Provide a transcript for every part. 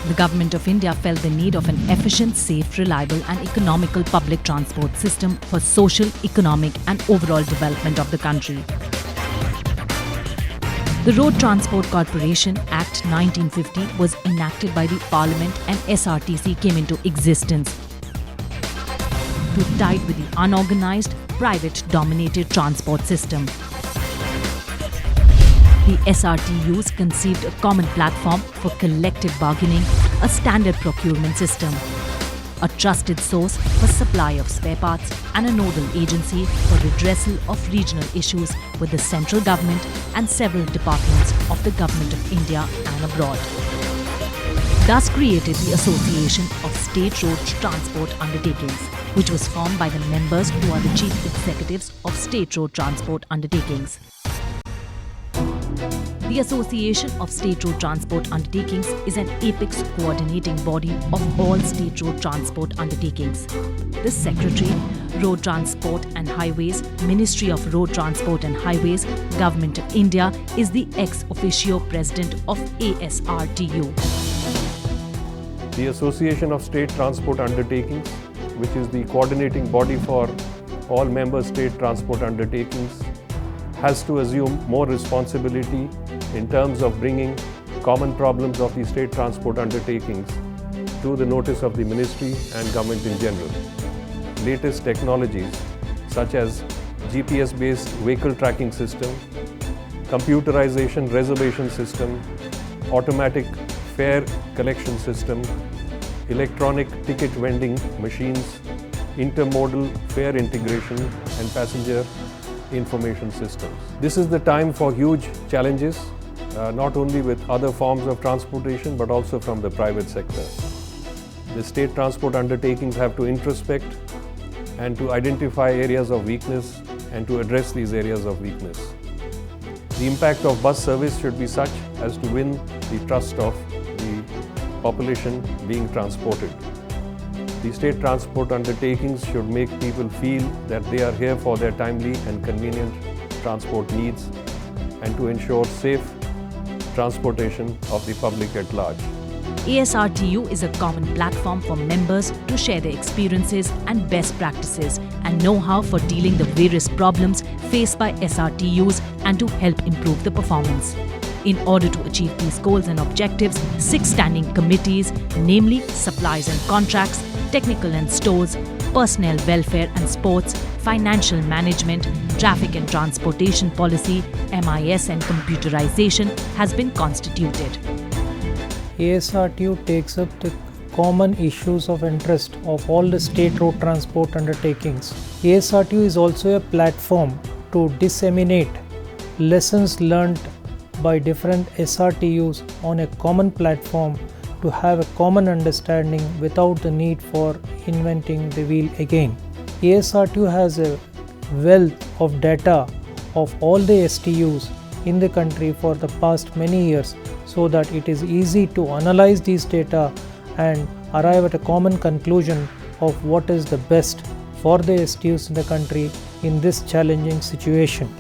The Government of India felt the need of an efficient, safe, reliable and economical public transport system for social, economic and overall development of the country. The Road Transport Corporation Act 1950 was enacted by the Parliament and SRTC came into existence to fight with the unorganized, private-dominated transport system. The SRTUs conceived a common platform for collective bargaining, a standard procurement system, a trusted source for supply of spare parts, and a nodal agency for redressal of regional issues with the central government and several departments of the Government of India and abroad. Thus created the Association of State Road Transport Undertakings, which was formed by the members who are the chief executives of state road transport undertakings. The Association of State Road Transport Undertakings is an apex coordinating body of all state road transport undertakings. The Secretary, Road Transport and Highways, Ministry of Road Transport and Highways, Government of India, is the ex officio President of ASRTU. The Association of State Transport Undertakings, which is the coordinating body for all member state transport undertakings, has to assume more responsibility in terms of bringing common problems of the state transport undertakings to the notice of the ministry and government in general. Latest technologies such as GPS-based vehicle tracking system, computerization reservation system, automatic fare collection system, electronic ticket vending machines, intermodal fare integration and passenger information systems. This is the time for huge challenges, not only with other forms of transportation but also from the private sector. The state transport undertakings have to introspect and to identify areas of weakness and to address these areas of weakness. The impact of bus service should be such as to win the trust of the population being transported. The state transport undertakings should make people feel that they are here for their timely and convenient transport needs and to ensure safe transportation of the public at large. ASRTU is a common platform for members to share their experiences and best practices and know-how for dealing the various problems faced by SRTUs and to help improve the performance. In order to achieve these goals and objectives, 6 standing committees, namely Supplies and Contracts, Technical and Stores, Personnel Welfare and Sports, Financial Management, Traffic and Transportation Policy, MIS and Computerization, has been constituted. ASRTU takes up the common issues of interest of all the state road transport undertakings. ASRTU is also a platform to disseminate lessons learned by different SRTUs on a common platform to have a common understanding without the need for inventing the wheel again. ASRTU has a wealth of data of all the STUs in the country for the past many years, so that it is easy to analyze these data and arrive at a common conclusion of what is the best for the STUs in the country in this challenging situation.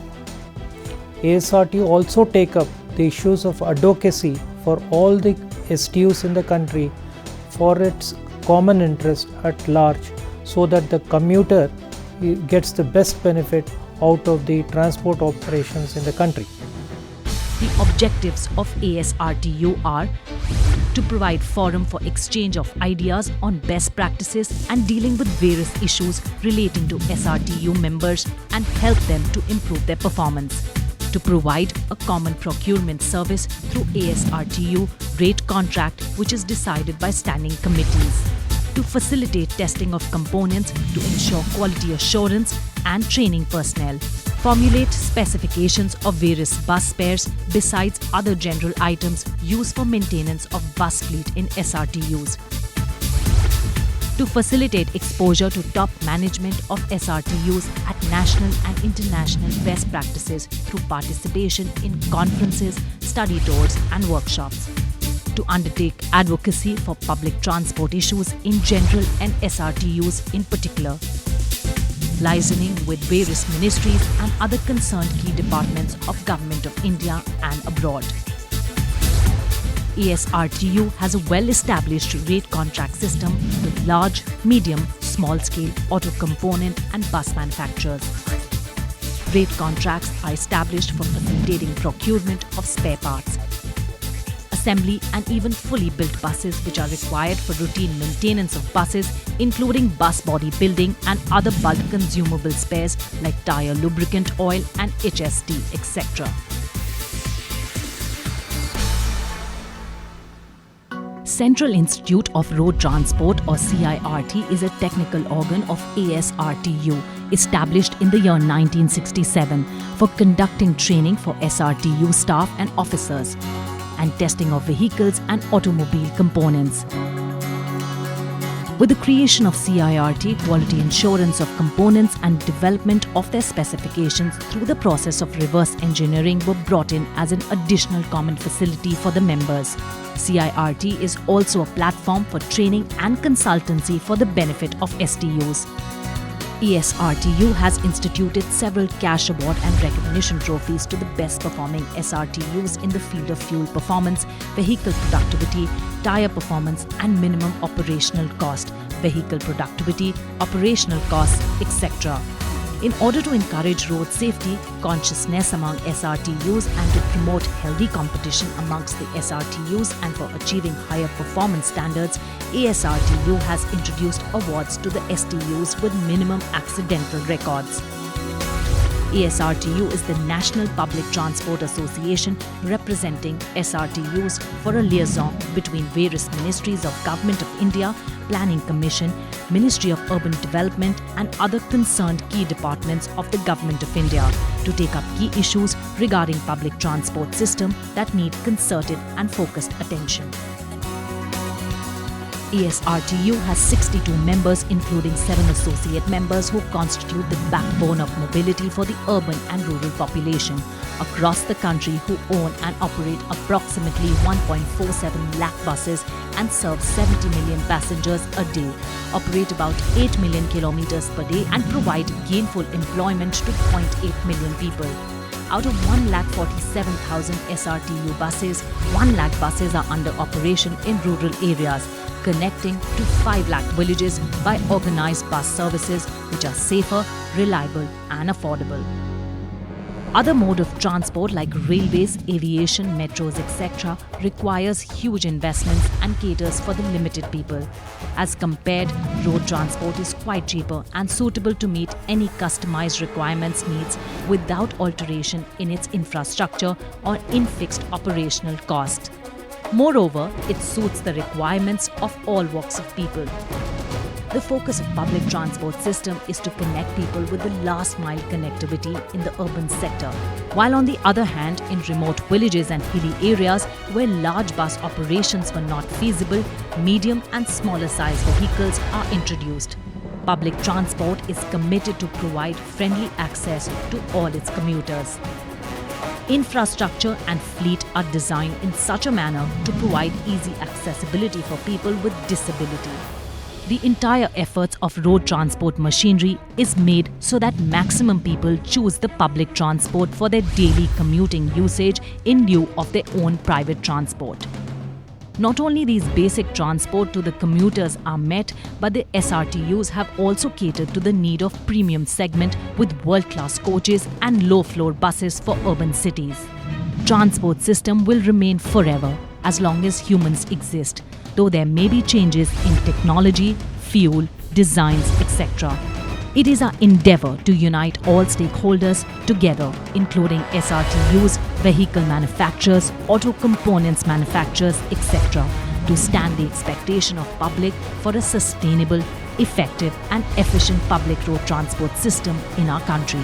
ASRTU also take up the issues of advocacy for all the STUs in the country for its common interest at large, so that the commuter gets the best benefit out of the transport operations in the country. The objectives of ASRTU are to provide forum for exchange of ideas on best practices and dealing with various issues relating to SRTU members and help them to improve their performance. To provide a common procurement service through ASRTU rate contract, which is decided by standing committees. To facilitate testing of components to ensure quality assurance and training personnel. Formulate specifications of various bus spares besides other general items used for maintenance of bus fleet in SRTUs. To facilitate exposure to top management of SRTUs at national and international best practices through participation in conferences, study tours and workshops. To undertake advocacy for public transport issues in general and SRTUs in particular. Liaising with various ministries and other concerned key departments of Government of India and abroad. ASRTU has a well-established rate contract system with large, medium, small-scale auto component and bus manufacturers. Rate contracts are established for facilitating procurement of spare parts, assembly and even fully built buses which are required for routine maintenance of buses, including bus body building and other bulk consumable spares like tire lubricant oil and HST, etc. Central Institute of Road Transport or CIRT is a technical organ of ASRTU established in the year 1967 for conducting training for SRTU staff and officers and testing of vehicles and automobile components. With the creation of CIRT, quality assurance of components and development of their specifications through the process of reverse engineering were brought in as an additional common facility for the members. CIRT is also a platform for training and consultancy for the benefit of STUs. ASRTU has instituted several cash award and recognition trophies to the best performing SRTUs in the field of fuel performance, vehicle productivity, tire performance and minimum operational cost, vehicle productivity, operational costs, etc. In order to encourage road safety, consciousness among SRTUs and to promote healthy competition amongst the SRTUs and for achieving higher performance standards, ASRTU has introduced awards to the STUs with minimum accidental records. ASRTU is the National Public Transport Association representing SRTUs for a liaison between various ministries of Government of India, Planning Commission, Ministry of Urban Development and other concerned key departments of the Government of India to take up key issues regarding public transport system that need concerted and focused attention. ASRTU has 62 members including 7 associate members who constitute the backbone of mobility for the urban and rural population across the country who own and operate approximately 1.47 lakh buses and serve 70 million passengers a day, operate about 8 million kilometers per day and provide gainful employment to 0.8 million people. Out of 1,47,000 SRTU buses, 1 lakh buses are under operation in rural areas, connecting to 5 lakh villages by organized bus services which are safer, reliable and affordable. Other mode of transport like railways, aviation, metros, etc. requires huge investments and caters for the limited people. As compared, road transport is quite cheaper and suitable to meet any customized requirements needs without alteration in its infrastructure or in fixed operational cost. Moreover, it suits the requirements of all walks of people. The focus of public transport system is to connect people with the last mile connectivity in the urban sector, while on the other hand, in remote villages and hilly areas where large bus operations were not feasible, medium and smaller size vehicles are introduced. Public transport is committed to provide friendly access to all its commuters. Infrastructure and fleet are designed in such a manner to provide easy accessibility for people with disability. The entire efforts of road transport machinery is made so that maximum people choose the public transport for their daily commuting usage in lieu of their own private transport. Not only these basic transport to the commuters are met, but the SRTUs have also catered to the need of premium segment with world-class coaches and low-floor buses for urban cities. Transport system will remain forever as long as humans exist, though there may be changes in technology, fuel, designs, etc. It is our endeavour to unite all stakeholders together, including SRTUs, vehicle manufacturers, auto components manufacturers, etc., to stand the expectation of public for a sustainable, effective and efficient public road transport system in our country.